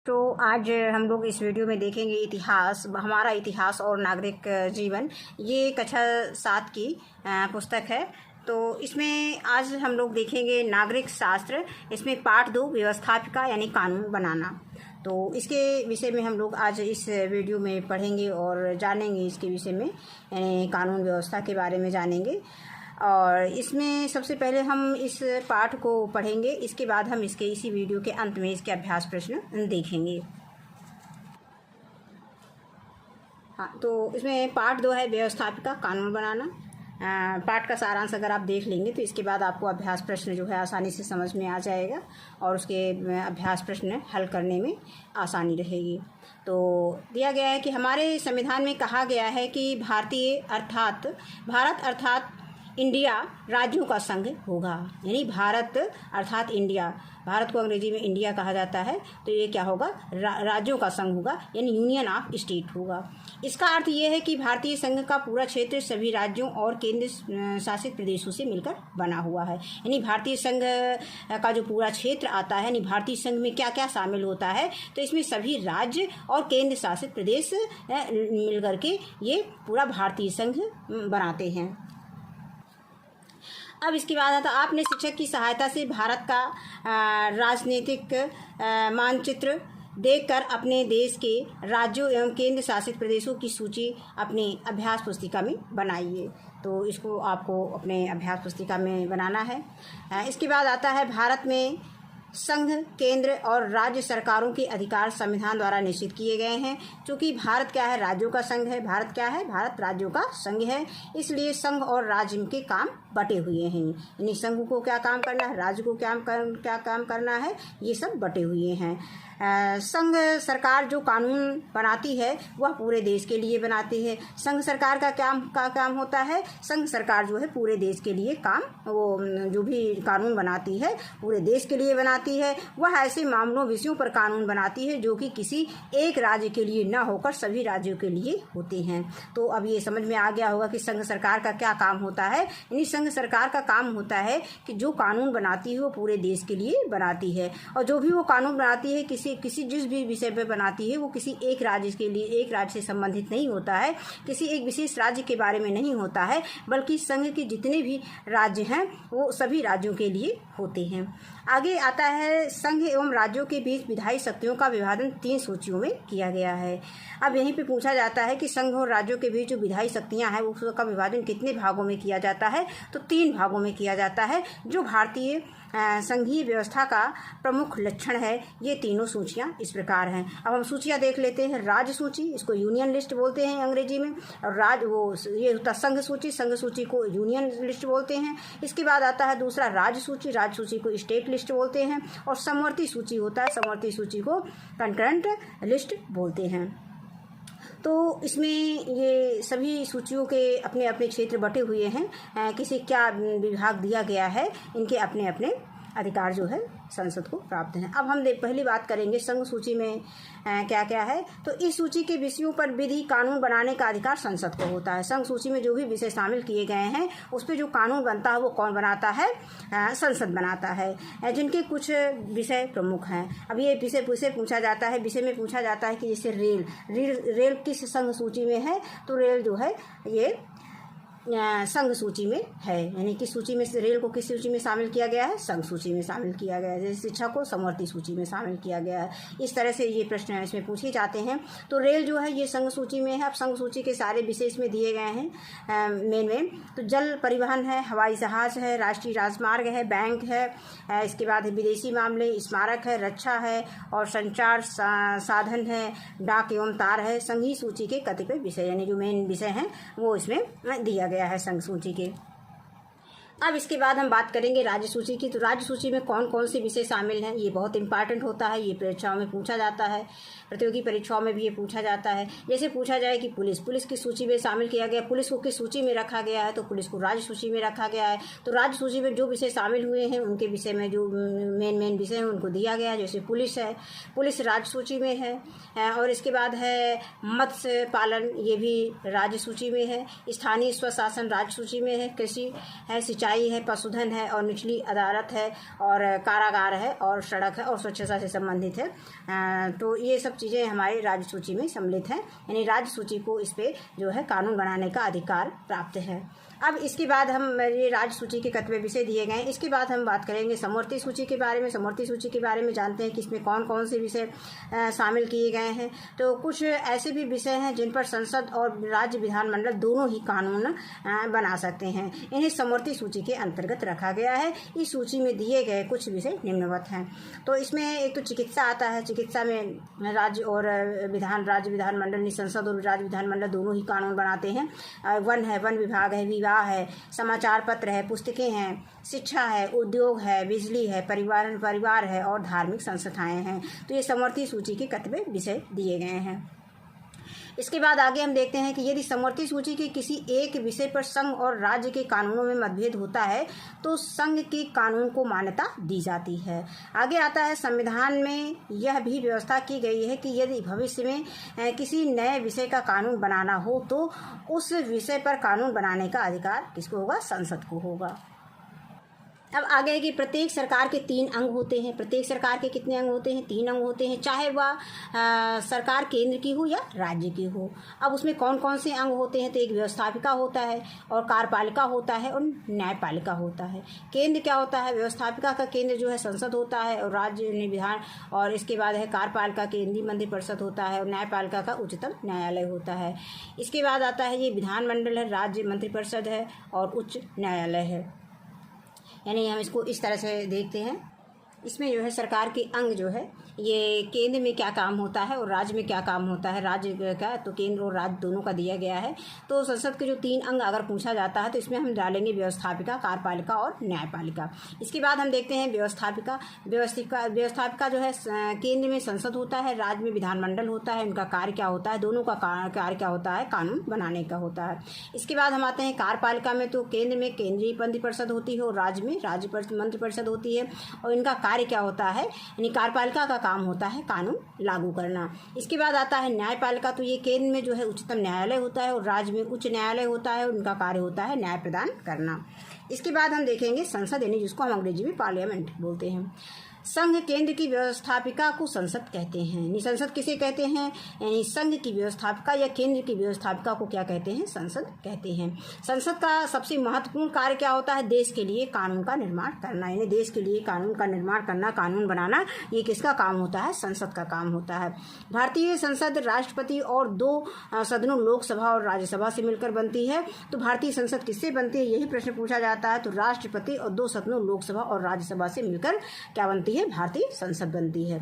तो आज हम लोग इस वीडियो में देखेंगे इतिहास, हमारा इतिहास और नागरिक जीवन। ये कक्षा 7 की पुस्तक है। तो इसमें आज हम लोग देखेंगे नागरिक शास्त्र। इसमें पाठ 2 व्यवस्थापिका यानी कानून बनाना। तो इसके विषय में हम लोग आज इस वीडियो में पढ़ेंगे और जानेंगे इसके विषय में, यानी कानून व्यवस्था के बारे में जानेंगे। और इसमें सबसे पहले हम इस पाठ को पढ़ेंगे, इसके बाद हम इसी वीडियो के अंत में इसके अभ्यास प्रश्न देखेंगे। हाँ, तो इसमें पाठ 2 है व्यवस्थापिका कानून बनाना। पाठ का सारांश अगर आप देख लेंगे तो इसके बाद आपको अभ्यास प्रश्न जो है आसानी से समझ में आ जाएगा और उसके अभ्यास प्रश्न हल करने में आसानी रहेगी। तो दिया गया है कि हमारे संविधान में कहा गया है कि भारत अर्थात इंडिया राज्यों का संघ होगा। यानी भारत अर्थात इंडिया, भारत को अंग्रेजी में इंडिया कहा जाता है, तो ये क्या होगा, राज्यों का संघ होगा, यानी यूनियन ऑफ स्टेट होगा। इसका अर्थ ये है कि भारतीय संघ का पूरा क्षेत्र सभी राज्यों और केंद्र शासित प्रदेशों से मिलकर बना हुआ है। यानी भारतीय संघ का जो पूरा क्षेत्र आता है, यानी भारतीय संघ में क्या क्या शामिल होता है, तो इसमें सभी राज्य और केंद्र शासित प्रदेश मिलकर के ये पूरा भारतीय संघ बनाते हैं। अब इसके बाद आता, आपने शिक्षक की सहायता से भारत का राजनीतिक मानचित्र देखकर अपने देश के राज्यों एवं केंद्र शासित प्रदेशों की सूची अपनी अभ्यास पुस्तिका में बनाइए। तो इसको आपको अपने अभ्यास पुस्तिका में बनाना है। इसके बाद आता है भारत में संघ, केंद्र और राज्य सरकारों के अधिकार संविधान द्वारा निश्चित किए गए हैं। चूँकि भारत क्या है, राज्यों का संघ है। भारत क्या है, भारत राज्यों का संघ है। इसलिए संघ और राज्य के काम बटे हुए हैं। यानी संघ को क्या काम करना है, राज्य को क्या काम करना है, ये सब बटे हुए हैं। संघ सरकार जो कानून बनाती है वह पूरे देश के लिए बनाती है। संघ सरकार का काम होता है, संघ सरकार जो है पूरे देश के लिए वो जो भी कानून बनाती है पूरे देश के लिए बनाती है। वह ऐसे मामलों विषयों पर कानून बनाती है जो कि किसी एक राज्य के लिए न होकर सभी राज्यों के लिए होते हैं। तो अब ये समझ में आ गया होगा कि संघ सरकार का क्या काम होता है। यानी संघ सरकार का काम होता है कि जो कानून बनाती है वो पूरे देश के लिए बनाती है, और जो भी वो कानून बनाती है किसी जिस भी विषय पर बनाती है वो किसी एक राज्य के लिए, एक राज्य से संबंधित नहीं होता है, किसी एक विशेष राज्य के बारे में नहीं होता है, बल्कि संघ के जितने भी राज्य हैं वो सभी राज्यों के लिए होते हैं। आगे आता है संघ एवं राज्यों के बीच विधायी शक्तियों का विभाजन 3 सूचियों में किया गया है। अब यहीं पे पूछा जाता है कि संघ और राज्यों के बीच जो विधायी शक्तियां हैं उसका विभाजन कितने भागों में किया जाता है, तो 3 भागों में किया जाता है। जो भारतीय संघीय व्यवस्था का प्रमुख लक्षण है, ये तीनों सूचियां इस प्रकार हैं। अब हम सूचियां देख लेते हैं। राज्य सूची, इसको यूनियन लिस्ट बोलते हैं अंग्रेजी में, और ये होता संघ सूची को यूनियन लिस्ट बोलते हैं। इसके बाद आता है दूसरा राज्य सूची को स्टेट लिस्ट बोलते हैं, और समवर्ती सूची होता है, समवर्ती सूची को कंकरेंट लिस्ट बोलते हैं। तो इसमें ये सभी सूचियों के अपने अपने क्षेत्र बटे हुए हैं। किसे क्या विभाग दिया गया है, इनके अपने अपने अधिकार जो है संसद को प्राप्त हैं। अब हम पहली बात करेंगे संघ सूची में क्या क्या है। तो इस सूची के विषयों पर विधि कानून बनाने का अधिकार संसद को होता है। संघ सूची में जो भी विषय शामिल किए गए हैं उस पर जो कानून बनता है वो कौन बनाता है, संसद बनाता है, जिनके कुछ विषय प्रमुख हैं। अब ये विषय पूछा जाता है, विषय में पूछा जाता है कि जैसे रेल किस संघ सूची में है, तो रेल जो है ये संघ सूची में है। यानी किस सूची में, रेल को किस सूची में शामिल किया गया है, संघ सूची में शामिल किया गया है। जैसे शिक्षा को समवर्ती सूची में शामिल किया गया है। इस तरह से ये प्रश्न इसमें पूछे जाते हैं। तो रेल जो है ये संघ सूची में है। अब संघ सूची के सारे विषय इसमें दिए गए हैं मेन। तो जल परिवहन है, हवाई जहाज है, राष्ट्रीय राजमार्ग है, बैंक है, इसके बाद विदेशी मामले, स्मारक है, रक्षा है, और संचार साधन है, डाक एवं तार है। संघीय सूची के कतिपय विषय यानी जो मेन विषय हैं वो इसमें दिया गया है संघ सूची के। अब इसके बाद हम बात करेंगे राज्य सूची की। तो राज्य सूची में कौन कौन से विषय शामिल हैं, ये बहुत इंपॉर्टेंट होता है। ये परीक्षाओं में पूछा जाता है, प्रतियोगी परीक्षाओं में भी ये पूछा जाता है। जैसे पूछा जाए कि पुलिस की सूची में शामिल किया गया, पुलिस को किस सूची में रखा गया है, तो पुलिस को राज्य सूची में रखा गया है। तो राज्य सूची में जो विषय शामिल हुए हैं उनके विषय में जो मेन विषय हैं उनको दिया गया है। जैसे पुलिस है, पुलिस राज्य सूची में है। और इसके बाद है मत्स्य पालन, ये भी राज्य सूची में है। स्थानीय स्वशासन राज्य सूची में है। कृषि है, सिंचाई सिंचाई है, पशुधन है और निचली अदालत है और कारागार है और सड़क है और स्वच्छता से संबंधित है। तो ये सब चीज़ें हमारी राज्य सूची में सम्मिलित हैं, यानी राज्य सूची को इस पे जो है कानून बनाने का अधिकार प्राप्त है। अब इसके बाद हम ये राज्य सूची के कतवे विषय दिए गए हैं। इसके बाद हम बात करेंगे समवर्ती सूची के बारे में। समवर्ती सूची के बारे में जानते हैं कि इसमें कौन कौन से विषय शामिल किए गए हैं। तो कुछ ऐसे भी विषय हैं जिन पर संसद और राज्य विधानमंडल दोनों ही कानून बना सकते हैं। इन्हें समवर्ती सूची के अंतर्गत रखा गया है। इस सूची में दिए गए कुछ विषय निम्नवत हैं। तो इसमें एक तो चिकित्सा आता है। चिकित्सा में राज्य विधानमंडल, संसद और राज्य विधानमंडल दोनों ही कानून बनाते हैं। वन है, वन विभाग है, विवाह है, समाचार पत्र है, पुस्तकें हैं, शिक्षा है, उद्योग है, बिजली है, परिवार है और धार्मिक संस्थाएं हैं। तो ये समवर्ती सूची के कतवे विषय दिए गए हैं। इसके बाद आगे हम देखते हैं कि यदि समवर्ती सूची के किसी एक विषय पर संघ और राज्य के कानूनों में मतभेद होता है तो संघ के कानून को मान्यता दी जाती है। आगे आता है संविधान में यह भी व्यवस्था की गई है कि यदि भविष्य में किसी नए विषय का कानून बनाना हो तो उस विषय पर कानून बनाने का अधिकार किसको होगा? संसद को होगा। अब आगे है कि प्रत्येक सरकार के 3 अंग होते हैं। प्रत्येक सरकार के कितने अंग होते हैं? 3 अंग होते हैं, चाहे वह सरकार केंद्र की हो या राज्य की हो। अब उसमें कौन कौन से अंग होते हैं? तो एक व्यवस्थापिका होता है और कार्यपालिका होता है और न्यायपालिका होता है। केंद्र क्या होता है? व्यवस्थापिका का केंद्र जो है संसद होता है और राज्य विधान, और इसके बाद है कार्यपालिका केंद्रीय मंत्रिपरिषद होता है और न्यायपालिका का उच्चतम न्यायालय होता है। इसके बाद आता है ये विधानमंडल है, राज्य मंत्रिपरिषद है और उच्च न्यायालय है। यानी हम इसको इस तरह से देखते हैं। इसमें जो है सरकार के अंग जो है ये केंद्र में क्या काम होता है और राज्य में क्या काम होता है। राज्य का तो केंद्र और राज्य दोनों का दिया गया है। तो संसद के जो 3 अंग अगर पूछा जाता है तो इसमें हम डालेंगे व्यवस्थापिका, कार्यपालिका और न्यायपालिका। इसके बाद हम देखते हैं व्यवस्थापिका जो है केंद्र में संसद होता है, राज्य में विधानमंडल होता है। उनका कार्य क्या होता है? दोनों का कार्य क्या होता है? कानून बनाने का होता है। इसके बाद हम आते हैं कार्यपालिका में। तो केंद्र में केंद्रीय मंत्रिपरिषद होती है और राज्य में राज्य मंत्रिपरिषद होती है और इनका कार्य क्या होता है? यानी कार्यपालिका का काम होता है कानून लागू करना। इसके बाद आता है न्यायपालिका। तो ये केंद्र में जो है उच्चतम न्यायालय होता है और राज्य में उच्च न्यायालय होता है और उनका कार्य होता है न्याय प्रदान करना। इसके बाद हम देखेंगे संसद, यानी जिसको हम अंग्रेजी में पार्लियामेंट बोलते हैं। संघ केंद्र की व्यवस्थापिका को संसद कहते हैं। संसद किसे कहते हैं? यानी संघ की व्यवस्थापिका या केंद्र की व्यवस्थापिका को क्या कहते हैं? संसद कहते हैं। संसद का सबसे महत्वपूर्ण कार्य क्या होता है? देश के लिए कानून का निर्माण करना। यानी देश के लिए कानून का निर्माण करना, कानून बनाना, ये किसका काम होता है? संसद का काम होता है। भारतीय संसद राष्ट्रपति और 2 सदनों लोकसभा और राज्यसभा से मिलकर बनती है। तो भारतीय संसद किससे बनती है? यही प्रश्न पूछा जाता है। तो राष्ट्रपति और 2 सदनों लोकसभा और राज्यसभा से मिलकर क्या बनती है? भारतीय संसद बनती है।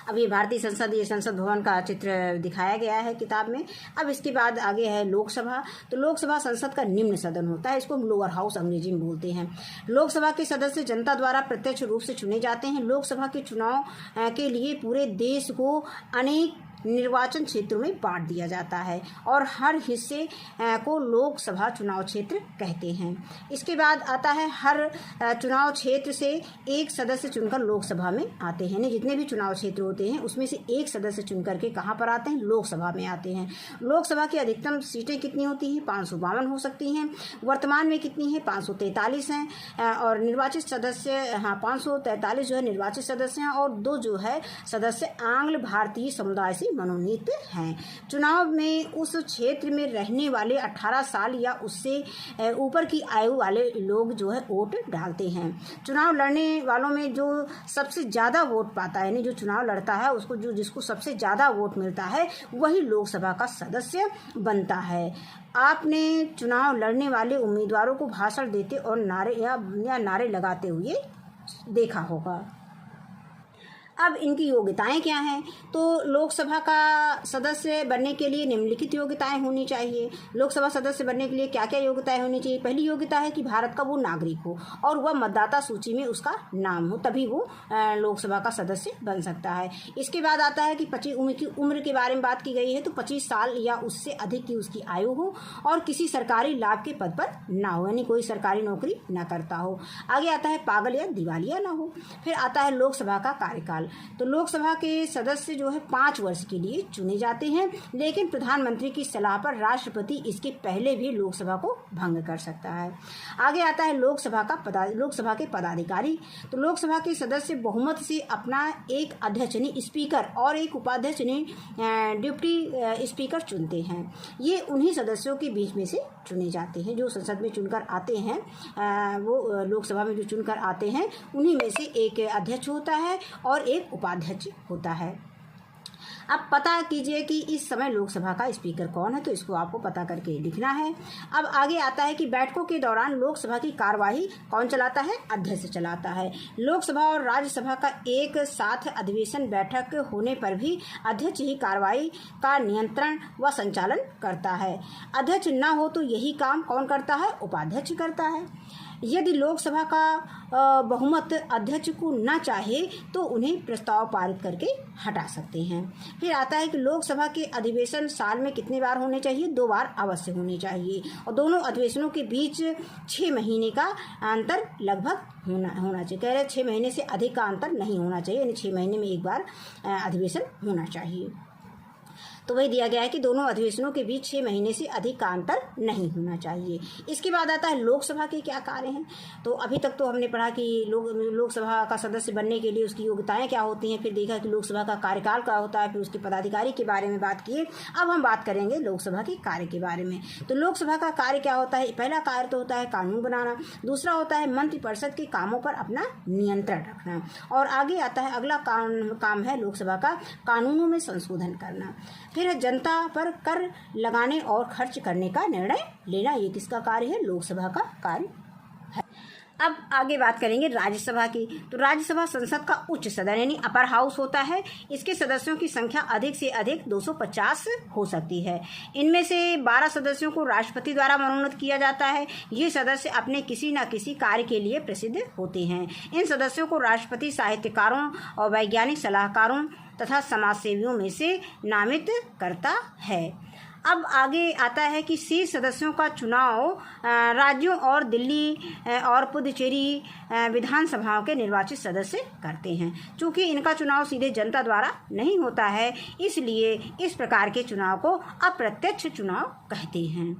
अब ये भारतीय संसद, ये संसद भवन का चित्र दिखाया गया है किताब में। अब इसके बाद आगे है लोकसभा। तो लोकसभा संसद का निम्न सदन होता है, इसको हम लोअर हाउस अंग्रेजी में बोलते हैं। लोकसभा के सदस्य जनता द्वारा प्रत्यक्ष रूप से चुने जाते हैं। लोकसभा के चुनाव के लिए पूरे देश को अनेक निर्वाचन क्षेत्रों में बांट दिया जाता है और हर हिस्से को लोकसभा चुनाव क्षेत्र कहते हैं। इसके बाद आता है हर चुनाव क्षेत्र से एक सदस्य चुनकर लोकसभा में आते हैं। जितने भी चुनाव क्षेत्र होते हैं उसमें से एक सदस्य चुनकर के कहाँ पर आते हैं? लोकसभा में आते हैं। लोकसभा की अधिकतम सीटें कितनी होती हैं? 552 हो सकती हैं। वर्तमान में कितनी है? 543 हैं। और निर्वाचित सदस्य 543 जो है निर्वाचित सदस्य हैं और 2 जो है सदस्य आंग्ल भारतीय समुदाय से मनोनीत हैं। चुनाव में उस क्षेत्र में रहने वाले 18 साल या उससे ऊपर की आयु वाले लोग जो है वोट डालते हैं। चुनाव लड़ने वालों में जो सबसे ज़्यादा वोट पाता है, यानी जो चुनाव लड़ता है उसको जिसको सबसे ज़्यादा वोट मिलता है वही लोकसभा का सदस्य बनता है। आपने चुनाव लड़ने वाले उम्मीदवारों को भाषण देते और नारे लगाते हुए देखा होगा। अब इनकी योग्यताएं क्या हैं? तो लोकसभा का सदस्य बनने के लिए निम्नलिखित योग्यताएं होनी चाहिए। लोकसभा सदस्य बनने के लिए क्या क्या योग्यताएं होनी चाहिए? पहली योग्यता है कि भारत का वो नागरिक हो और वह मतदाता सूची में उसका नाम हो, तभी वो लोकसभा का सदस्य बन सकता है। इसके बाद आता है कि 25 की उम्र के बारे में बात की गई है। तो 25 साल या उससे अधिक की उसकी आयु हो और किसी सरकारी लाभ के पद पर ना हो, यानी कोई सरकारी नौकरी ना करता हो। आगे आता है पागल या दिवालिया ना हो। फिर आता है लोकसभा का कार्यकाल। कार्यकाल। तो लोकसभा के सदस्य जो है 5 वर्ष के लिए चुने जाते हैं, लेकिन प्रधानमंत्री की सलाह पर राष्ट्रपति इसके पहले भी लोकसभा को भंग कर सकता है। आगे आता है लोकसभा के पदाधिकारी। तो लोकसभा के सदस्य बहुमत से अपना एक अध्यक्ष यानी स्पीकर और एक उपाध्यक्ष यानी डिप्टी स्पीकर चुनते हैं। ये उन्हीं सदस्यों के बीच में से चुने जाते हैं जो संसद में चुनकर आते हैं, वो लोकसभा में जो चुनकर आते हैं उन्हीं में से एक अध्यक्ष होता है और एक उपाध्यक्ष होता है। अब पता कीजिए कि इस समय लोकसभा का स्पीकर कौन है, तो इसको आपको पता करके लिखना है। अब आगे आता है कि बैठकों के दौरान लोकसभा की कार्यवाही कौन चलाता है? अध्यक्ष चलाता है। लोकसभा और राज्यसभा का एक साथ अधिवेशन बैठक होने पर भी अध्यक्ष ही कार्यवाही का नियंत्रण व संचालन करता है। अध्यक्ष न हो तो यही काम कौन करता है? उपाध्यक्ष करता है। यदि लोकसभा का बहुमत अध्यक्ष को न चाहे तो उन्हें प्रस्ताव पारित करके हटा सकते हैं। फिर आता है कि लोकसभा के अधिवेशन साल में कितनी बार होने चाहिए? 2 बार अवश्य होने चाहिए और दोनों अधिवेशनों के बीच 6 महीने का अंतर लगभग होना चाहिए। कह रहे 6 महीने से अधिक का अंतर नहीं होना चाहिए, यानी 6 महीने में एक बार अधिवेशन होना चाहिए। तो वही दिया गया है कि दोनों अधिवेशनों के बीच 6 महीने से अधिक का अंतर नहीं होना चाहिए। इसके बाद आता है लोकसभा के क्या कार्य हैं। तो अभी तक तो हमने पढ़ा कि लोकसभा का सदस्य बनने के लिए उसकी योग्यताएं क्या होती हैं, फिर देखा कि लोकसभा का कार्यकाल क्या होता है, फिर उसके पदाधिकारी के बारे में बात किए। अब हम बात करेंगे लोकसभा के कार्य के बारे में। तो लोकसभा का कार्य क्या होता है? पहला कार्य तो होता है कानून बनाना, दूसरा होता है मंत्रिपरिषद के कामों पर अपना नियंत्रण रखना, और आगे आता है अगला काम है लोकसभा का कानूनों में संशोधन करना। फिर है जनता पर कर लगाने और खर्च करने का निर्णय लेना। ये किसका कार्य है? लोकसभा का कार्य है। अब आगे बात करेंगे राज्यसभा की। तो राज्यसभा संसद का उच्च सदन यानी अपर हाउस होता है। इसके सदस्यों की संख्या अधिक से अधिक 250 हो सकती है। इनमें से 12 सदस्यों को राष्ट्रपति द्वारा मनोनीत किया जाता है। ये सदस्य अपने किसी न किसी कार्य के लिए प्रसिद्ध होते हैं। इन सदस्यों को राष्ट्रपति साहित्यकारों और वैज्ञानिक सलाहकारों तथा समाजसेवियों में से नामित करता है। अब आगे आता है कि शेष सदस्यों का चुनाव राज्यों और दिल्ली और पुडुचेरी विधानसभाओं के निर्वाचित सदस्य करते हैं। चूँकि इनका चुनाव सीधे जनता द्वारा नहीं होता है, इसलिए इस प्रकार के चुनाव को अप्रत्यक्ष चुनाव कहते हैं।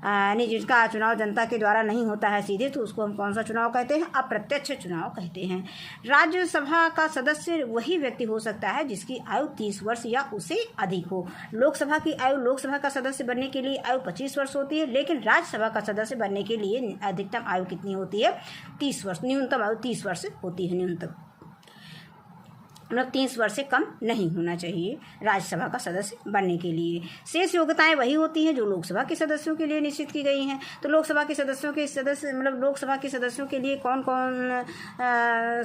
यानी जिसका चुनाव जनता के द्वारा नहीं होता है सीधे, तो उसको हम कौन सा चुनाव कहते हैं? अप्रत्यक्ष चुनाव कहते हैं। राज्यसभा का सदस्य वही व्यक्ति हो सकता है जिसकी आयु 30 वर्ष या उससे अधिक हो। लोकसभा की आयु, लोकसभा का सदस्य बनने के लिए आयु 25 वर्ष होती है, लेकिन राज्यसभा का सदस्य बनने के लिए अधिकतम आयु कितनी होती है? 30 वर्ष। न्यूनतम आयु 30 वर्ष होती है। न्यूनतम मतलब 30 वर्ष से कम नहीं होना चाहिए राज्यसभा का सदस्य बनने के लिए। शेष योग्यताएं वही होती हैं जो लोकसभा के सदस्यों के लिए निश्चित की गई हैं। तो लोकसभा के सदस्यों के लोकसभा के सदस्यों के लिए कौन कौन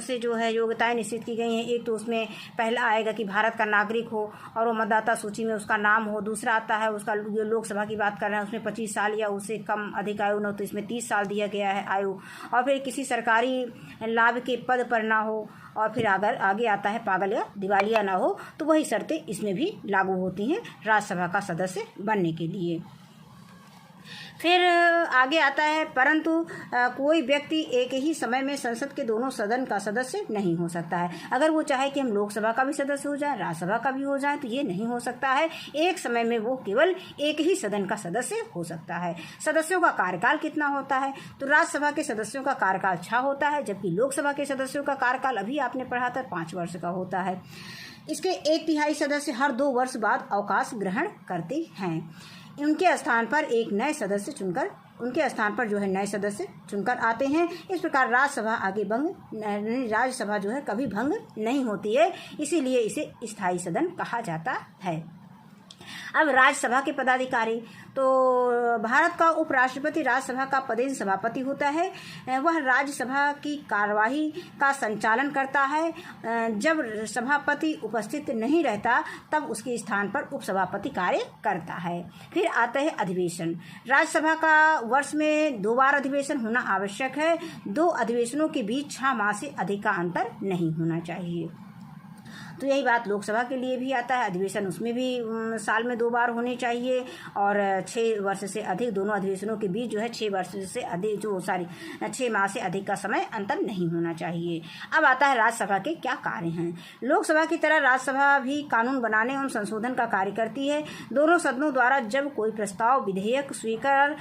से जो है योग्यताएं निश्चित की गई हैं। एक तो उसमें पहला आएगा कि भारत का नागरिक हो और वो मतदाता सूची में उसका नाम हो। दूसरा आता है उसका, जो लोकसभा की बात कर रहे हैं उसमें 25 साल या उससे कम अधिक आयु न हो, तो इसमें 30 साल दिया गया है आयु। और फिर किसी सरकारी लाभ के पद पर ना हो, और फिर अगर आगे आता है पागल या दिवालिया ना हो, तो वही शर्तें इसमें भी लागू होती हैं राज्यसभा का सदस्य बनने के लिए। फिर आगे आता है परंतु कोई व्यक्ति एक ही समय में संसद के दोनों सदन का सदस्य नहीं हो सकता है। अगर वो चाहे कि हम लोकसभा का भी सदस्य हो जाए, राज्यसभा का भी हो जाए, तो ये नहीं हो सकता है। एक समय में वो केवल एक ही सदन का सदस्य हो सकता है। सदस्यों का कार्यकाल कितना होता है? तो राज्यसभा के सदस्यों का कार्यकाल 6 होता है, जबकि लोकसभा के सदस्यों का कार्यकाल अभी आपने पढ़ा था 5 वर्ष का होता है। इसके 1/3 सदस्य हर 2 वर्ष बाद अवकाश ग्रहण करते हैं। उनके स्थान पर नए सदस्य चुनकर आते हैं। इस प्रकार राज्यसभा जो है कभी भंग नहीं होती है, इसीलिए इसे स्थायी सदन कहा जाता है। अब राज्यसभा के पदाधिकारी, तो भारत का उपराष्ट्रपति राज्यसभा का पदेन सभापति होता है। वह राज्यसभा की कार्यवाही का संचालन करता है। जब सभापति उपस्थित नहीं रहता तब उसके स्थान पर उपसभापति कार्य करता है। फिर आता है अधिवेशन। राज्यसभा का वर्ष में 2 बार अधिवेशन होना आवश्यक है। 2 अधिवेशनों के बीच 6 माह से अधिक का अंतर नहीं होना चाहिए। तो यही बात लोकसभा के लिए भी आता है। अधिवेशन उसमें भी साल में 2 बार होने चाहिए और 6 वर्ष से अधिक, दोनों अधिवेशनों के बीच जो है 6 वर्ष से अधिक 6 माह से अधिक का समय अंतर नहीं होना चाहिए। अब आता है राज्यसभा के क्या कार्य हैं। लोकसभा की तरह राज्यसभा भी कानून बनाने एवं संशोधन का कार्य करती है। दोनों सदनों द्वारा जब कोई प्रस्ताव विधेयक स्वीकार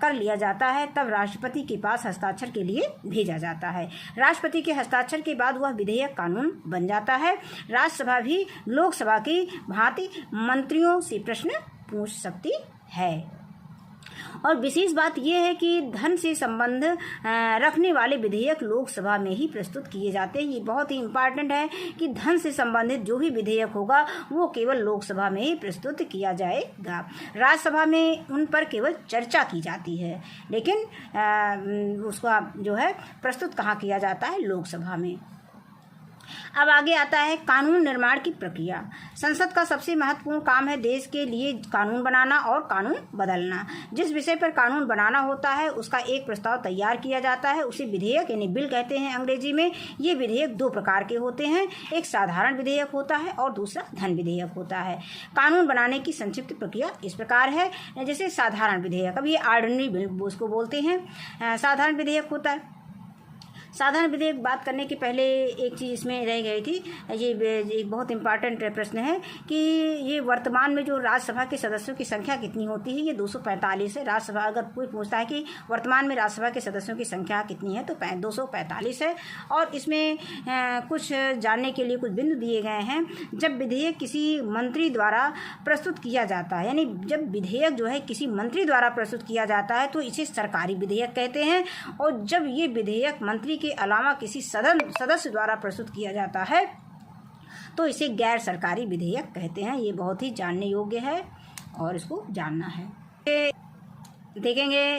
कर लिया जाता है तब राष्ट्रपति के पास हस्ताक्षर के लिए भेजा जाता है। राष्ट्रपति के हस्ताक्षर के बाद वह विधेयक कानून बन जाता है। राज्यसभा भी लोकसभा की भांति मंत्रियों से प्रश्न पूछ सकती है। और विशेष बात यह है कि धन से संबंध रखने वाले विधेयक लोकसभा में ही प्रस्तुत किए जाते हैं। ये बहुत ही इम्पॉर्टेंट है कि धन से संबंधित जो भी विधेयक होगा वो केवल लोकसभा में ही प्रस्तुत किया जाएगा। राज्यसभा में उन पर केवल चर्चा की जाती है, लेकिन उसका जो है प्रस्तुत कहाँ किया जाता है, लोकसभा में। अब आगे आता है कानून निर्माण की प्रक्रिया। संसद का सबसे महत्वपूर्ण काम है देश के लिए कानून बनाना और कानून बदलना। जिस विषय पर कानून बनाना होता है उसका एक प्रस्ताव तैयार किया जाता है, उसे विधेयक यानी बिल कहते हैं अंग्रेजी में। ये विधेयक 2 प्रकार के होते हैं, एक साधारण विधेयक होता है और दूसरा धन विधेयक होता है। कानून बनाने की संक्षिप्त प्रक्रिया इस प्रकार है। जैसे साधारण विधेयक, अब ये ऑर्डिनरी बिल उसको बोलते हैं, साधारण विधेयक होता है। साधारण विधेयक बात करने के पहले एक चीज़ इसमें रह गई थी, ये एक बहुत इम्पॉर्टेंट प्रश्न है कि ये वर्तमान में जो राज्यसभा के सदस्यों की संख्या कितनी होती है, ये 245 है। राज्यसभा अगर कोई पूछता है कि वर्तमान में राज्यसभा के सदस्यों की संख्या कितनी है तो 245 है। और इसमें कुछ जानने के लिए कुछ बिंदु दिए गए हैं। जब विधेयक किसी मंत्री द्वारा प्रस्तुत किया जाता है, यानी जब विधेयक जो है किसी मंत्री द्वारा प्रस्तुत किया जाता है तो इसे सरकारी विधेयक कहते हैं। और जब ये विधेयक मंत्री के अलावा किसी सदस्य द्वारा प्रस्तुत किया जाता है तो इसे गैर सरकारी विधेयक कहते हैं। ये बहुत ही जानने योग्य है और इसको जानना है। देखेंगे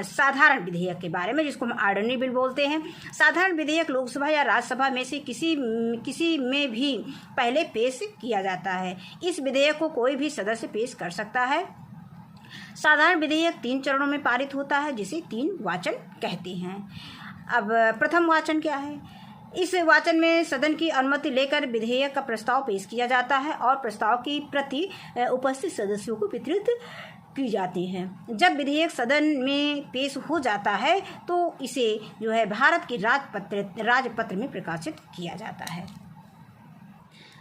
साधारण विधेयक के बारे में, जिसको हम ऑर्डिनरी बिल बोलते हैं। साधारण विधेयक लोकसभा या राज्यसभा में से किसी में भी पहले पेश किया जाता है। इस विधेयक को कोई भी सदस्य पेश कर सकता है। साधारण विधेयक 3 चरणों में पारित होता है, जिसे 3 वाचन कहते हैं। अब प्रथम वाचन क्या है? इस वाचन में सदन की अनुमति लेकर विधेयक का प्रस्ताव पेश किया जाता है और प्रस्ताव की प्रति उपस्थित सदस्यों को वितरित की जाती है। जब विधेयक सदन में पेश हो जाता है तो इसे जो है भारत के राजपत्र में प्रकाशित किया जाता है।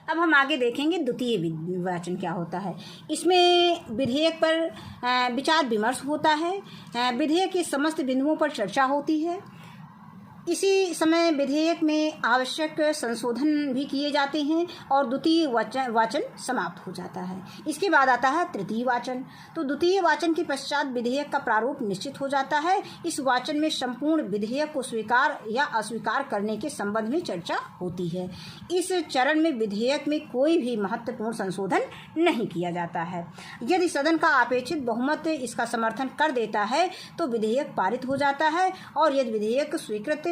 अब हम आगे देखेंगे द्वितीय वाचन क्या होता है। इसमें विधेयक पर विचार विमर्श होता है, विधेयक के समस्त बिंदुओं पर चर्चा होती है। इसी समय विधेयक में आवश्यक संशोधन भी किए जाते हैं और द्वितीय वाचन समाप्त हो जाता है। इसके बाद आता है तृतीय वाचन। तो द्वितीय वाचन के पश्चात विधेयक का प्रारूप निश्चित हो जाता है। इस वाचन में संपूर्ण विधेयक को स्वीकार या अस्वीकार करने के संबंध में चर्चा होती है। इस चरण में विधेयक में कोई भी महत्वपूर्ण संशोधन नहीं किया जाता है। यदि सदन का अपेक्षित बहुमत इसका समर्थन कर देता है तो विधेयक पारित हो जाता है और यदि विधेयक स्वीकृत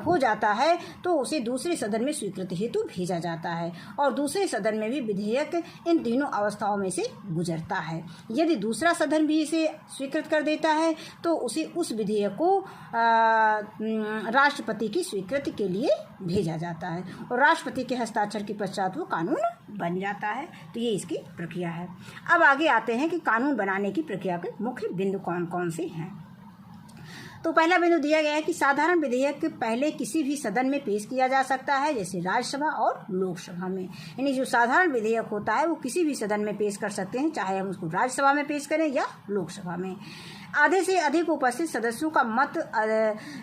हो जाता है तो उसे दूसरे सदन में स्वीकृति हेतु भेजा जाता है और दूसरे सदन में भी विधेयक इन तीनों अवस्थाओं में से गुजरता है। यदि दूसरा सदन भी इसे स्वीकृत कर देता है तो उसे उस विधेयक को राष्ट्रपति की स्वीकृति के लिए भेजा जाता है और राष्ट्रपति के हस्ताक्षर के पश्चात वो कानून बन जाता है। तो ये इसकी प्रक्रिया है। अब आगे आते हैं कि कानून बनाने की प्रक्रिया के मुख्य बिंदु कौन कौन से हैं। तो पहला बिंदु दिया गया है कि साधारण विधेयक पहले किसी भी सदन में पेश किया जा सकता है, जैसे राज्यसभा और लोकसभा में। यानी जो साधारण विधेयक होता है वो किसी भी सदन में पेश कर सकते हैं, चाहे हम उसको राज्यसभा में पेश करें या लोकसभा में। आधे से अधिक उपस्थित सदस्यों का मत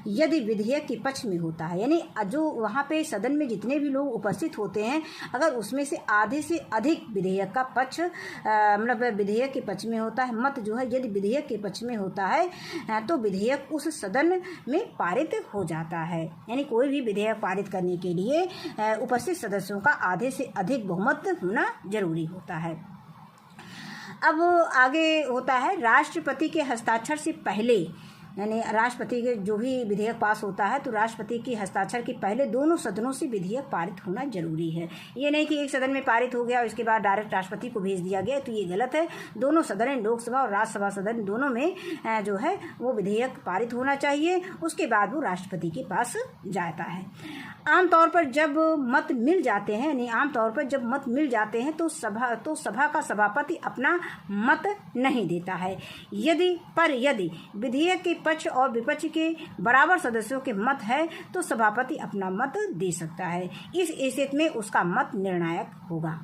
यदि विधेयक के पक्ष में होता है, यानी जो वहाँ पे सदन में जितने भी लोग उपस्थित होते हैं अगर उसमें से आधे से अधिक विधेयक का पक्ष मतलब विधेयक के पक्ष में होता है, मत जो है यदि विधेयक के पक्ष में होता है तो विधेयक उस सदन में पारित हो जाता है। यानी कोई भी विधेयक पारित करने के लिए उपस्थित सदस्यों का आधे से अधिक बहुमत होना जरूरी होता है। अब आगे होता है राष्ट्रपति के हस्ताक्षर से पहले यानी राष्ट्रपति के जो भी विधेयक पास होता है तो राष्ट्रपति की हस्ताक्षर के पहले दोनों सदनों से विधेयक पारित होना जरूरी है। ये नहीं कि एक सदन में पारित हो गया और उसके बाद डायरेक्ट राष्ट्रपति को भेज दिया गया, तो ये गलत है। दोनों सदन, लोकसभा और राज्यसभा सदन दोनों में जो है वो विधेयक पारित होना चाहिए, उसके बाद वो राष्ट्रपति के पास जाता है। आमतौर पर जब मत मिल जाते हैं, यानी आमतौर पर जब मत मिल जाते हैं तो सभा का सभापति अपना मत नहीं देता है। यदि विधेयक के पक्ष और विपक्ष के बराबर सदस्यों के मत है तो सभापति अपना मत दे सकता है। इस स्थिति में उसका मत निर्णायक होगा।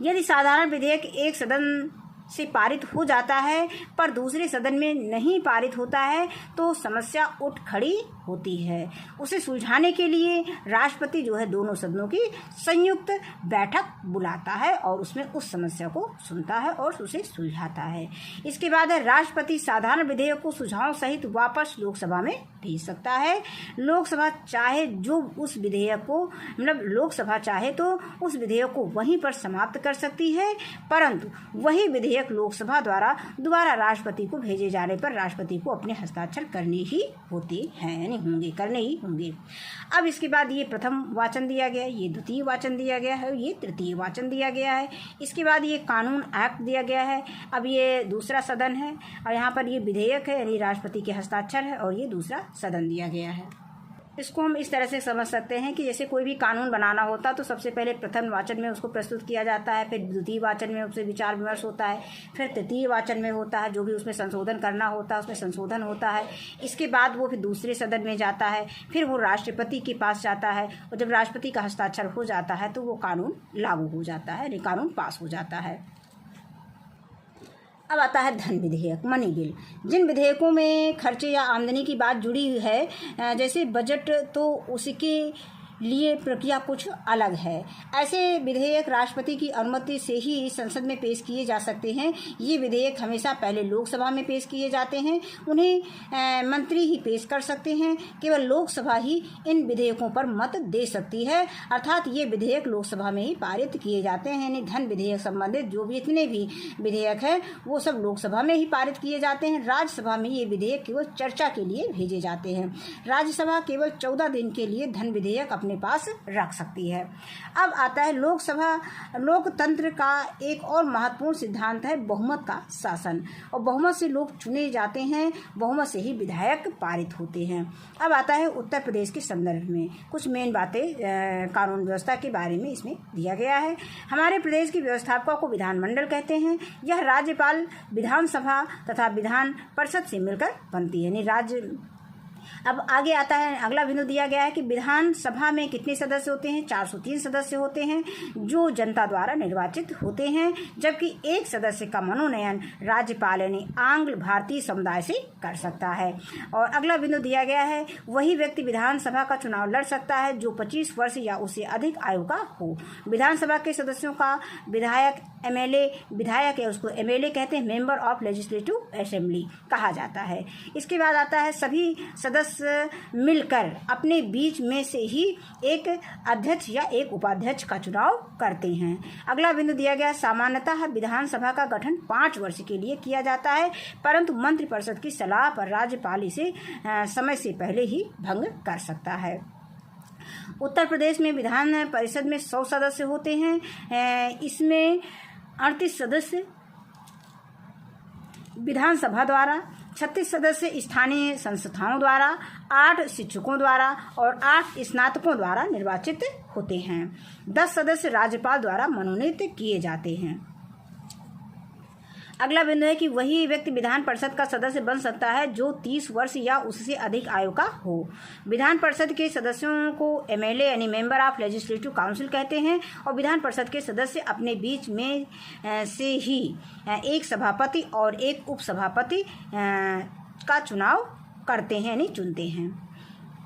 यदि साधारण विधेयक एक सदन से पारित हो जाता है पर दूसरे सदन में नहीं पारित होता है तो समस्या उठ खड़ी होती है। उसे सुलझाने के लिए राष्ट्रपति जो है दोनों सदनों की संयुक्त बैठक बुलाता है और उसमें उस समस्या को सुनता है और उसे सुलझाता है। इसके बाद राष्ट्रपति साधारण विधेयक को सुझावों सहित वापस लोकसभा में भेज सकता है। लोकसभा चाहे जो उस विधेयक को लोकसभा चाहे तो उस विधेयक को वहीं पर समाप्त कर सकती है, परंतु वही विधेयक लोकसभा द्वारा दोबारा राष्ट्रपति को भेजे जाने पर राष्ट्रपति को अपने हस्ताक्षर करने ही होते हैं, करने ही होंगे। अब इसके बाद ये प्रथम वाचन दिया गया है, ये द्वितीय वाचन दिया गया है, ये तृतीय वाचन दिया गया है। इसके बाद ये कानून एक्ट दिया गया है। अब ये दूसरा सदन है और यहाँ पर ये विधेयक है, यानी राष्ट्रपति के हस्ताक्षर है, और ये दूसरा सदन दिया गया है। इसको हम इस तरह से समझ सकते हैं कि जैसे कोई भी कानून बनाना होता तो सबसे पहले प्रथम वाचन में उसको प्रस्तुत किया जाता है, फिर द्वितीय वाचन में उससे विचार विमर्श होता है, फिर तृतीय वाचन में होता है जो भी उसमें संशोधन करना होता है उसमें संशोधन होता है। इसके बाद वो फिर दूसरे सदन में जाता है, फिर वो राष्ट्रपति के पास जाता है और जब राष्ट्रपति का हस्ताक्षर हो जाता है तो वो कानून लागू हो जाता है, यानी कानून पास हो जाता है। अब आता है धन विधेयक, मनी बिल। जिन विधेयकों में खर्चे या आमदनी की बात जुड़ी हुई है जैसे बजट, तो उसके लिए प्रक्रिया कुछ अलग है। ऐसे विधेयक राष्ट्रपति की अनुमति से ही संसद में पेश किए जा सकते हैं। ये विधेयक हमेशा पहले लोकसभा में पेश किए जाते हैं, उन्हें मंत्री ही पेश कर सकते हैं। केवल लोकसभा ही इन विधेयकों पर मत दे सकती है, अर्थात ये विधेयक लोकसभा में ही पारित किए जाते हैं। यानी धन विधेयक संबंधित जो भी इतने भी विधेयक हैं वो सब लोकसभा में ही पारित किए जाते हैं। राज्यसभा में ये विधेयक केवल चर्चा के लिए भेजे जाते हैं। राज्यसभा केवल 14 दिन के लिए धन विधेयक अपने पास रख सकती है। अब आता है लोकसभा। लोकतंत्र का एक और महत्वपूर्ण सिद्धांत है बहुमत का शासन, और बहुमत से लोग चुने जाते हैं, बहुमत से ही विधायक पारित होते हैं। अब आता है उत्तर प्रदेश के संदर्भ में कुछ मेन बातें कानून व्यवस्था के बारे में इसमें दिया गया है। हमारे प्रदेश की व्यवस्थापकों को विधानमंडल कहते हैं। यह राज्यपाल, विधानसभा तथा विधान परिषद से मिलकर बनती है, यानी राज्य। अब आगे आता है, अगला बिंदु दिया गया है कि विधानसभा में कितने सदस्य होते हैं? 403 सदस्य होते हैं जो जनता द्वारा निर्वाचित होते हैं, जबकि एक सदस्य का मनोनयन राज्यपाल यानी आंग्ल भारतीय समुदाय से कर सकता है। और अगला बिंदु दिया गया है, वही व्यक्ति विधानसभा का चुनाव लड़ सकता है जो 25 वर्ष या उससे अधिक आयु का हो। विधानसभा के सदस्यों का विधायक, एमएलए, विधायक है उसको एमएलए कहते हैं, मेंबर ऑफ लेजिस्लेटिव असेंबली कहा जाता है। इसके बाद आता है सभी सदस्य मिलकर अपने बीच में से ही एक अध्यक्ष या एक उपाध्यक्ष का चुनाव करते हैं। अगला बिंदु दिया गया, सामान्यतः विधानसभा का गठन 5 वर्ष के लिए किया जाता है, परंतु मंत्रिपरिषद की सलाह पर राज्यपाल इसे समय से पहले ही भंग कर सकता है। उत्तर प्रदेश में विधान परिषद में 100 सदस्य होते हैं। इसमें 38 सदस्य विधानसभा द्वारा, 36 सदस्य स्थानीय संस्थाओं द्वारा, 8 शिक्षकों द्वारा और 8 स्नातकों द्वारा निर्वाचित होते हैं। 10 सदस्य राज्यपाल द्वारा मनोनीत किए जाते हैं। अगला बिंदु है कि वही व्यक्ति विधान परिषद का सदस्य बन सकता है जो 30 वर्ष या उससे अधिक आयु का हो। विधान परिषद के सदस्यों को एमएलए यानी मेंबर ऑफ लेजिस्लेटिव काउंसिल कहते हैं, और विधान परिषद के सदस्य अपने बीच में से ही एक सभापति और एक उपसभापति का चुनाव करते हैं यानी चुनते हैं।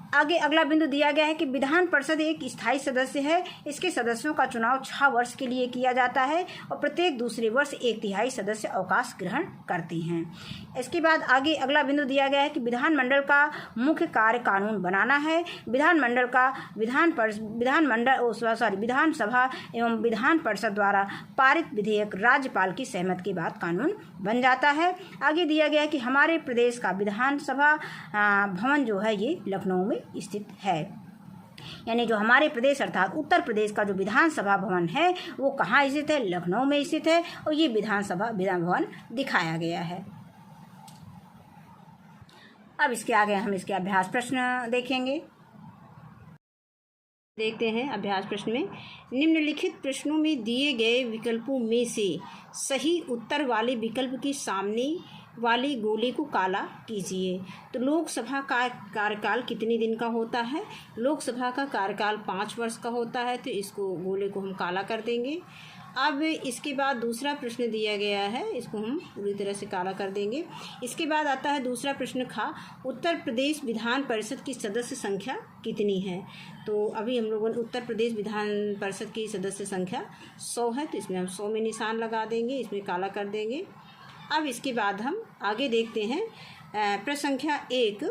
आगे अगला बिंदु दिया गया है कि विधान परिषद एक स्थायी सदस्य है। इसके सदस्यों का चुनाव 6 वर्ष के लिए किया जाता है और प्रत्येक दूसरे वर्ष 1/3 सदस्य अवकाश ग्रहण करते हैं। इसके बाद आगे अगला बिंदु दिया गया है कि विधानमंडल का मुख्य कार्य कानून बनाना है। विधानसभा एवं विधान परिषद द्वारा पारित विधेयक राज्यपाल की सहमति के बाद कानून बन जाता है। आगे दिया गया है कि हमारे प्रदेश का विधानसभा भवन जो है ये लखनऊ में स्थित है। यानी जो हमारे प्रदेश अर्थात उत्तर प्रदेश का जो विधानसभा भवन है वो कहाँ स्थित है? लखनऊ में स्थित है और ये विधान भवन दिखाया गया है। अब इसके आगे हम इसके अभ्यास प्रश्न देखेंगे। देखते हैं अभ्यास प्रश्न में, निम्नलिखित प्रश्नों में दिए गए विकल्पों में से सही उत्तर वाले विकल्प के सामने वाले गोले को काला कीजिए। तो लोकसभा का कार्यकाल कितने दिन का होता है? लोकसभा का कार्यकाल 5 वर्ष का होता है, तो इसको गोले को हम काला कर देंगे। अब इसके बाद दूसरा प्रश्न दिया गया है, इसको हम पूरी तरह से काला कर देंगे। इसके बाद आता है दूसरा प्रश्न खा, उत्तर प्रदेश विधान परिषद की सदस्य संख्या कितनी है? तो अभी हम लोगों ने उत्तर प्रदेश विधान परिषद की सदस्य संख्या 100 है, तो इसमें हम 100 में निशान लगा देंगे, इसमें काला कर देंगे। अब इसके बाद हम आगे देखते हैं प्रश्न संख्या 1,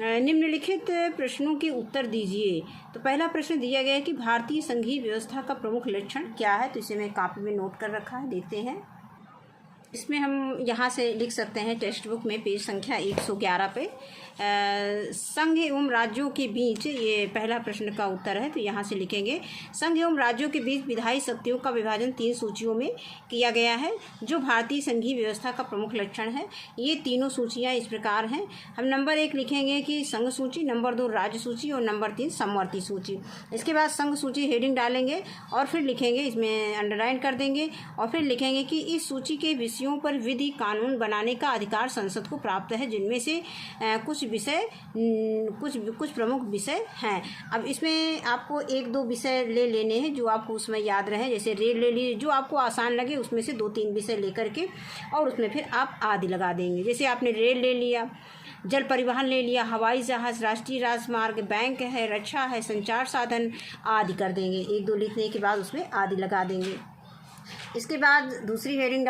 निम्नलिखित प्रश्नों के उत्तर दीजिए। तो पहला प्रश्न दिया गया है कि भारतीय संघीय व्यवस्था का प्रमुख लक्षण क्या है? तो इसे मैं कॉपी में नोट कर रखा है, देखते हैं। इसमें हम यहाँ से लिख सकते हैं टेक्स्ट बुक में पेज संख्या 111 पे संघ एवं राज्यों के बीच, ये पहला प्रश्न का उत्तर है, तो यहाँ से लिखेंगे संघ एवं राज्यों के बीच विधायी शक्तियों का विभाजन 3 सूचियों में किया गया है जो भारतीय संघीय व्यवस्था का प्रमुख लक्षण है। ये तीनों सूचियाँ इस प्रकार हैं। हम नंबर 1 लिखेंगे कि संघ सूची, नंबर 2 राज्य सूची और नंबर 3 समवर्ती सूची। इसके बाद संघ सूची हेडिंग डालेंगे और फिर लिखेंगे, इसमें अंडरलाइन कर देंगे और फिर लिखेंगे कि इस सूची के विषयों पर विधि कानून बनाने का अधिकार संसद को प्राप्त है, जिनमें से कुछ प्रमुख विषय हैं। अब इसमें आपको 1-2 विषय लेने हैं जो आपको उसमें याद रहे, जैसे रेल ले लीजिए, जो आपको आसान लगे उसमें से 2-3 विषय लेकर के और उसमें फिर आप आदि लगा देंगे। जैसे आपने रेल ले लिया, जल परिवहन ले लिया, हवाई जहाज़, राष्ट्रीय राजमार्ग, बैंक है, रक्षा है, संचार साधन आदि कर देंगे। 1-2 लिखने के बाद उसमें आदि लगा देंगे। इसके बाद दूसरी हेडिंग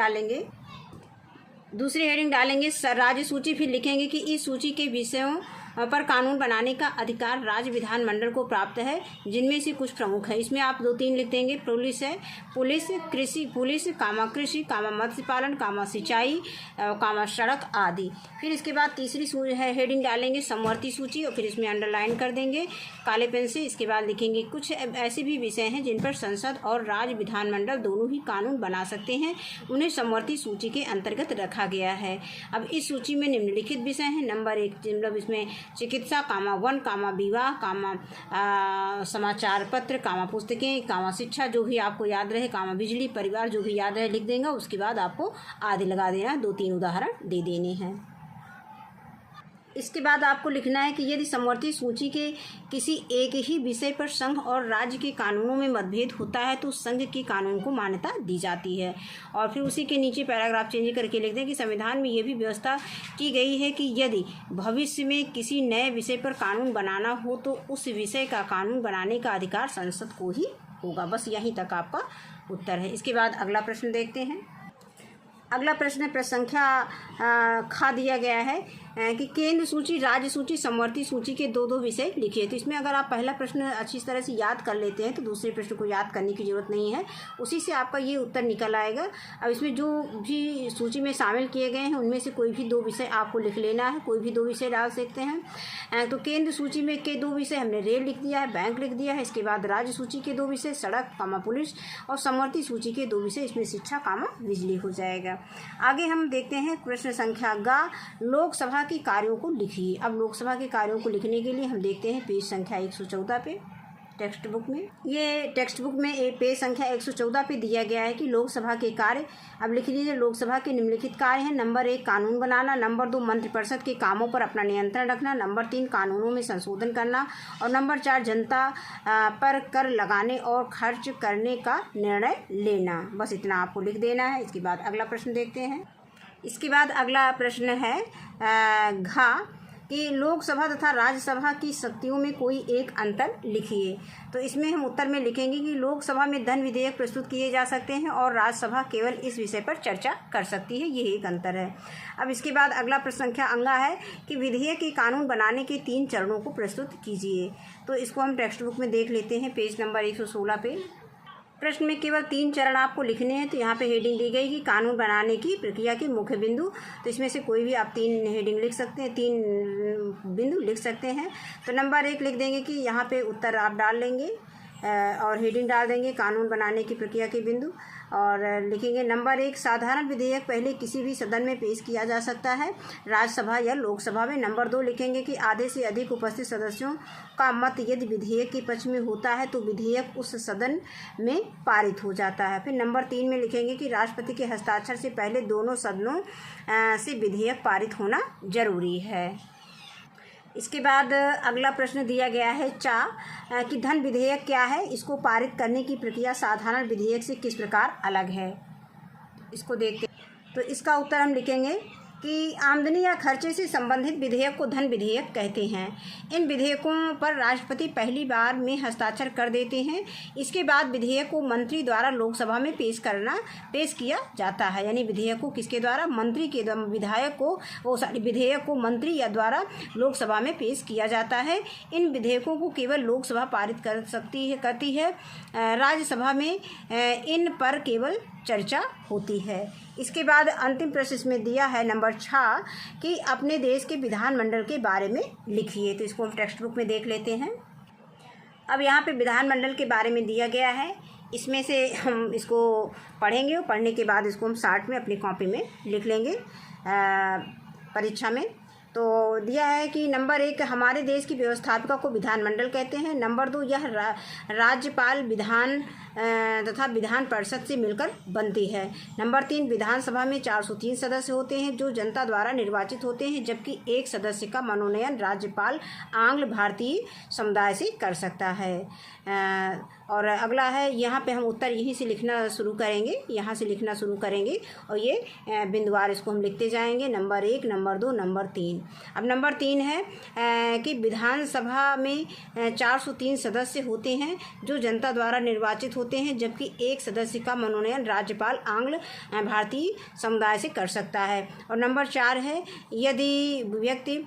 डालेंगे राज्य सूची। फिर लिखेंगे कि इस सूची के विषयों पर कानून बनाने का अधिकार राज्य विधानमंडल को प्राप्त है, जिनमें से कुछ प्रमुख है। इसमें आप 2-3 लिख देंगे, पुलिस है, पुलिस कृषि मत्स्य पालन सिंचाई सड़क आदि। फिर इसके बाद तीसरी हेडिंग डालेंगे समवर्ती सूची और फिर इसमें अंडरलाइन कर देंगे काले पेन से। इसके बाद लिखेंगे कुछ ऐसे भी विषय हैं जिन पर संसद और राज्य विधानमंडल दोनों ही कानून बना सकते हैं, उन्हें समवर्ती सूची के अंतर्गत रखा गया है। अब इस सूची में निम्नलिखित विषय हैं। नंबर 1 मतलब इसमें चिकित्सा, वन, विवाह, समाचार पत्र, पुस्तकें, शिक्षा, जो भी आपको याद रहे, बिजली, परिवार, जो भी याद रहे लिख देंगे। उसके बाद आपको आदि लगा देना, 2-3 उदाहरण दे देने हैं। इसके बाद आपको लिखना है कि यदि समवर्ती सूची के किसी एक ही विषय पर संघ और राज्य के कानूनों में मतभेद होता है तो संघ के कानून को मान्यता दी जाती है। और फिर उसी के नीचे पैराग्राफ चेंज करके लिख दें कि संविधान में यह भी व्यवस्था की गई है कि यदि भविष्य में किसी नए विषय पर कानून बनाना हो तो उस विषय का कानून बनाने का अधिकार संसद को ही होगा। बस यहीं तक आपका उत्तर है। इसके बाद अगला प्रश्न देखते हैं। अगला प्रश्न संख्या खा दिया गया है कि केंद्र सूची, राज्य सूची, समवर्ती सूची के 2-2 विषय लिखिए। तो इसमें अगर आप पहला प्रश्न अच्छी तरह से याद कर लेते हैं तो दूसरे प्रश्न को याद करने की ज़रूरत नहीं है, उसी से आपका ये उत्तर निकल आएगा। अब इसमें जो भी सूची में शामिल किए गए हैं उनमें से कोई भी 2 विषय आपको लिख लेना है, कोई भी 2 विषय डाल सकते हैं। तो केंद्र सूची में के 2 विषय हमने रेल लिख दिया है, बैंक लिख दिया है। इसके बाद राज्य सूची के 2 विषय सड़क, पुलिस, और समवर्ती सूची के 2 विषय इसमें शिक्षा, बिजली हो जाएगा। आगे हम देखते हैं प्रश्न संख्या ग, लोकसभा के कार्यों को लिखिए। अब लोकसभा के कार्यों को लिखने के लिए हम देखते हैं पेज संख्या 114 पे टेक्स्ट बुक में। ये टेक्स्ट बुक में पेज संख्या 114 पे दिया गया है कि लोकसभा के कार्य। अब लिख लीजिए, लोकसभा के निम्नलिखित कार्य हैं। नंबर 1 कानून बनाना, नंबर 2 मंत्रिपरिषद के कामों पर अपना नियंत्रण रखना, नंबर 3 कानूनों में संशोधन करना और नंबर 4 जनता पर कर लगाने और खर्च करने का निर्णय लेना। बस इतना आपको लिख देना है। इसके बाद अगला प्रश्न देखते हैं। इसके बाद अगला प्रश्न है घा, कि लोकसभा तथा राज्यसभा की शक्तियों में कोई एक अंतर लिखिए। तो इसमें हम उत्तर में लिखेंगे कि लोकसभा में धन विधेयक प्रस्तुत किए जा सकते हैं और राज्यसभा केवल इस विषय पर चर्चा कर सकती है, ये एक अंतर है। अब इसके बाद अगला प्रश्न संख्या अंगा है कि विधेयक के कानून बनाने के 3 चरणों को प्रस्तुत कीजिए। तो इसको हम टेक्स्ट बुक में देख लेते हैं, पेज नंबर 116 पे। प्रश्न में केवल 3 चरण आपको लिखने हैं। तो यहाँ पे हेडिंग दी गई कि कानून बनाने की प्रक्रिया के मुख्य बिंदु। तो इसमें से कोई भी आप 3 हेडिंग लिख सकते हैं, 3 बिंदु लिख सकते हैं। तो नंबर 1 लिख देंगे कि यहाँ पे उत्तर आप डाल लेंगे और हेडिंग डाल देंगे कानून बनाने की प्रक्रिया के बिंदु, और लिखेंगे नंबर 1 साधारण विधेयक पहले किसी भी सदन में पेश किया जा सकता है, राज्यसभा या लोकसभा में। नंबर 2 लिखेंगे कि आधे से अधिक उपस्थित सदस्यों का मत यदि विधेयक के पक्ष में होता है तो विधेयक उस सदन में पारित हो जाता है। फिर नंबर 3 में लिखेंगे कि राष्ट्रपति के हस्ताक्षर से पहले दोनों सदनों से विधेयक पारित होना जरूरी है। इसके बाद अगला प्रश्न दिया गया है कि धन विधेयक क्या है, इसको पारित करने की प्रक्रिया साधारण विधेयक से किस प्रकार अलग है। इसको देखते हैं। तो इसका उत्तर हम लिखेंगे कि आमदनी या खर्चे से संबंधित विधेयक को धन विधेयक कहते हैं। इन विधेयकों पर राष्ट्रपति पहली बार में हस्ताक्षर कर देते हैं। इसके बाद विधेयक को मंत्री द्वारा लोकसभा में पेश किया जाता है। यानी विधेयक को किसके द्वारा, मंत्री के विधेयक को मंत्री या द्वारा लोकसभा में पेश किया जाता है। इन विधेयकों को केवल लोकसभा पारित करती है, राज्यसभा में इन पर केवल चर्चा होती है। इसके बाद अंतिम प्रश्न इसमें दिया है नंबर 6 कि अपने देश के विधानमंडल के बारे में लिखिए। तो इसको हम टेक्स्ट बुक में देख लेते हैं। अब यहाँ पे विधानमंडल के बारे में दिया गया है, इसमें से हम इसको पढ़ेंगे और पढ़ने के बाद इसको हम शार्ट में अपनी कॉपी में लिख लेंगे परीक्षा में। तो दिया है कि नंबर 1 हमारे देश की व्यवस्थापिका को विधानमंडल कहते हैं। नंबर 2 यह राज्यपाल विधान तथा विधान परिषद से मिलकर बनती है। नंबर 3 विधानसभा में 403 सदस्य होते हैं जो जनता द्वारा निर्वाचित होते हैं, जबकि एक सदस्य का मनोनयन राज्यपाल आंग्ल भारतीय समुदाय से कर सकता है। और अगला है, यहाँ पे हम उत्तर यहीं से लिखना शुरू करेंगे, और ये बिंदुवार इसको हम लिखते जाएंगे, नंबर 1, नंबर 2, नंबर 3। अब नंबर 3 है कि विधानसभा में 403 सदस्य होते हैं जो जनता द्वारा निर्वाचित होते हैं, जबकि एक सदस्य का मनोनयन राज्यपाल आंग्ल भारतीय समुदाय से कर सकता है। और नंबर 4 है, यदि व्यक्ति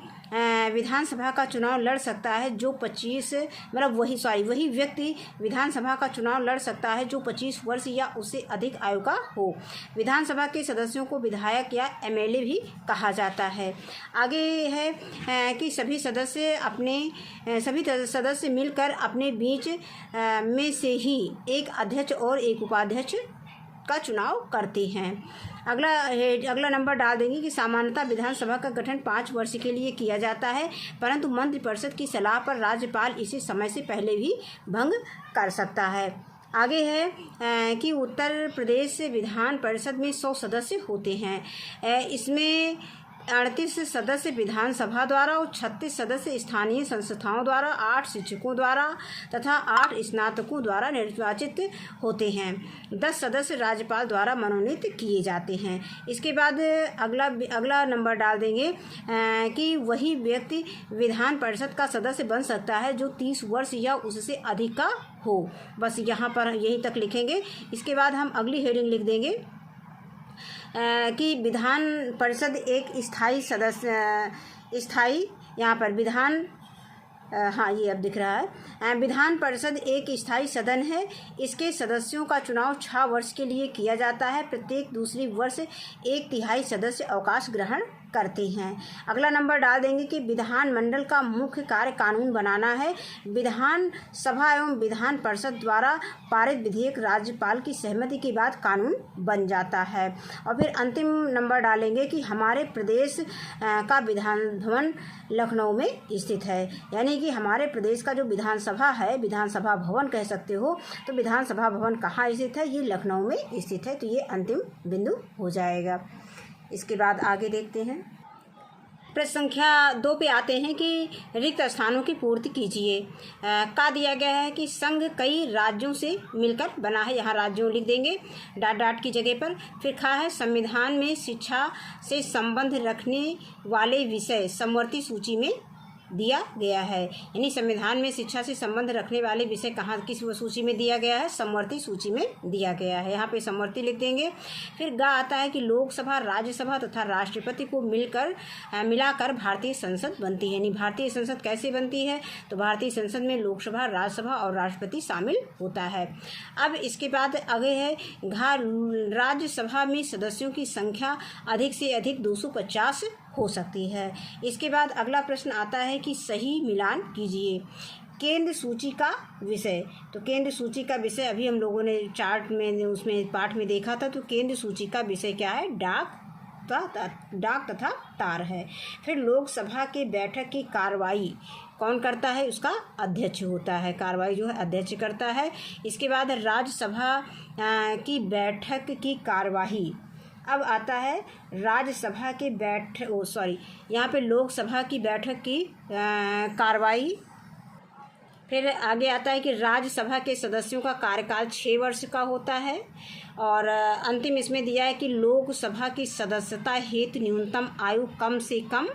विधानसभा का चुनाव लड़ सकता है जो वही व्यक्ति विधानसभा का चुनाव लड़ सकता है जो 25 वर्ष या उससे अधिक आयु का हो। विधानसभा के सदस्यों को विधायक या एमएलए भी कहा जाता है। आगे है कि सभी सदस्य मिलकर अपने बीच में से ही एक अध्यक्ष और एक उपाध्यक्ष का चुनाव करते हैं। अगला नंबर डाल देंगे कि सामान्यतः विधानसभा का गठन 5 वर्ष के लिए किया जाता है, परंतु मंत्रिपरिषद की सलाह पर राज्यपाल इसे समय से पहले भी भंग कर सकता है। आगे है कि उत्तर प्रदेश विधान परिषद में 100 सदस्य होते हैं। इसमें 38 सदस्य विधानसभा द्वारा और 36 सदस्य स्थानीय संस्थाओं द्वारा, 8 शिक्षकों द्वारा तथा 8 स्नातकों द्वारा निर्वाचित होते हैं। 10 सदस्य राज्यपाल द्वारा मनोनीत किए जाते हैं। इसके बाद अगला नंबर डाल देंगे कि वही व्यक्ति विधान परिषद का सदस्य बन सकता है जो 30 वर्ष या उससे अधिक का हो। बस यहाँ पर यहीं तक लिखेंगे। इसके बाद हम अगली हेडिंग लिख देंगे कि विधान परिषद एक ये अब दिख रहा है। विधान परिषद एक स्थायी सदन है। इसके सदस्यों का चुनाव 6 वर्ष के लिए किया जाता है। प्रत्येक दूसरी वर्ष 1/3 सदस्य अवकाश ग्रहण करते हैं। अगला नंबर डाल देंगे कि विधानमंडल का मुख्य कार्य कानून बनाना है। विधान सभा एवं विधान परिषद द्वारा पारित विधेयक राज्यपाल की सहमति के बाद कानून बन जाता है। और फिर अंतिम नंबर डालेंगे कि हमारे प्रदेश का विधान भवन लखनऊ में स्थित है। यानी कि हमारे प्रदेश का जो विधानसभा है, विधानसभा भवन कह सकते हो, तो विधानसभा भवन कहाँ स्थित है, ये लखनऊ में स्थित है। तो ये अंतिम बिंदु हो जाएगा। इसके बाद आगे देखते हैं। प्रश्न संख्या 2 पे आते हैं कि रिक्त स्थानों की पूर्ति कीजिए। का दिया गया है कि संघ कई राज्यों से मिलकर बना है, यहाँ राज्यों लिख देंगे डॉट डॉट की जगह पर। फिर खा है संविधान में शिक्षा से संबंध रखने वाले विषय समवर्ती सूची में दिया गया है, यानी संविधान में शिक्षा से संबंध रखने वाले विषय कहाँ किस सूची में दिया गया है, समवर्ती सूची में दिया गया है, यहाँ पे समवर्ती लिख देंगे। फिर गा आता है कि लोकसभा, राज्यसभा तथा राष्ट्रपति को मिलाकर भारतीय संसद बनती है, यानी भारतीय संसद कैसे बनती है, तो भारतीय संसद में लोकसभा, राज्यसभा और राष्ट्रपति शामिल होता है। अब इसके बाद आगे है घा, राज्यसभा में सदस्यों की संख्या अधिक से अधिक 250 हो सकती है। इसके बाद अगला प्रश्न आता है कि सही मिलान कीजिए। केंद्र सूची का विषय, तो केंद्र सूची का विषय अभी हम लोगों ने चार्ट में उसमें पाठ में देखा था, तो केंद्र सूची का विषय क्या है, डाक तथा तार है। फिर लोकसभा के बैठक की कार्रवाई कौन करता है, उसका अध्यक्ष होता है, कार्रवाई जो है अध्यक्ष करता है। इसके बाद राज्यसभा की बैठक की कार्यवाही, अब आता है राज्यसभा की यहाँ पे लोकसभा की बैठक की कार्रवाई। फिर आगे आता है कि राज्यसभा के सदस्यों का कार्यकाल 6 वर्ष का होता है। और अंतिम इसमें दिया है कि लोकसभा की सदस्यता हेतु न्यूनतम आयु कम से कम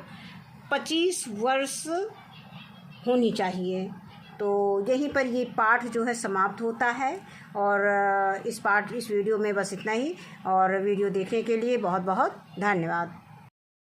25 वर्ष होनी चाहिए। तो यहीं पर ये पाठ जो है समाप्त होता है। और इस वीडियो में बस इतना ही, और वीडियो देखने के लिए बहुत बहुत धन्यवाद।